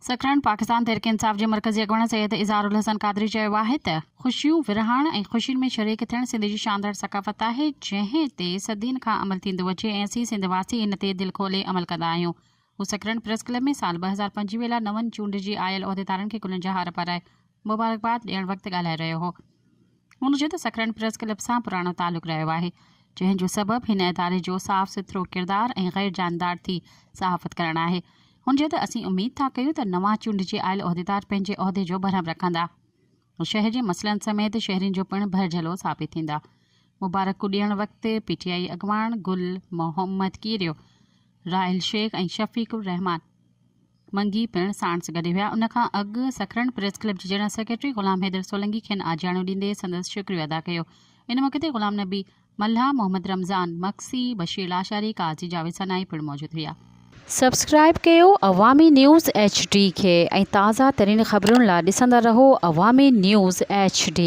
सकरन पाकिस्तान तहरीक इंसाफ़ जे मरकज़ी अॻुवाण सैयद इज़हारुल हसन क़ादरी चयो आहे त ख़ुशियूं विरहाइण ऐं ख़ुशियुनि में शरीक थियण सिंध जी शानदार सक़ाफ़त आहे जंहिं ते सदियुनि खां अमल थींदो अचे ऐं असीं सिंध वासी इन ते दिलि खोले अमल कंदा आहियूं। हू सकरन प्रेस क्लब में साल 2025 लाइ नवनि चूंडिजी आयल उहिदेदारनि खे कुलनि जा हार पाराए मुबारकबाद ॾियण वक़्तु ॻाल्हाए रहियो हो। हुन चयो त सकरन प्रेस क्लब सां पुराणो तालुक़ु रहियो आहे जंहिंजो सबबु हिन इदारे जो साफ़ सुथरो किरदारु ऐं ग़ैर जानदार थी सहाफ़त करणु आहे। हुन चयो त असीं उमीद था कयूं त नवां चूंडिजी आयल उहिदेदार पंहिंजे उहिदे जो भरम रखंदा। शहर जे मसइलनि समेत शहरियुनि जो पिणु भरझलो साबित थींदा। मुबारकू ॾियण वक़्तु PTI अॻुवाण गुल मोहम्मद कीरियो, राहिल शेख ऐं शफ़ीकुर रहमान मंगी पिणु साणुसि गॾु हुआ। उनखां अॻु सकरन प्रेस क्लब जे जनरल सेक्रेटरी ग़ुलाम हैदर सोलंकी खेनि आजियाणो ॾींदे संदसि शुक्रिया अदा कयो। इन मौक़े ते ग़ुलाम नबी मल्हा, मोहम्मद रमज़ान मक्सी, बशीर लाशारी, काजी जावेद सनाई पिणु मौजूदु हुआ। सब्सक्राइब कयो अवामी न्यूज़ HD खे ऐं ताज़ा तरीन ख़बरुनि लाइ ॾिसंदा रहो अवामी न्यूज़ HD।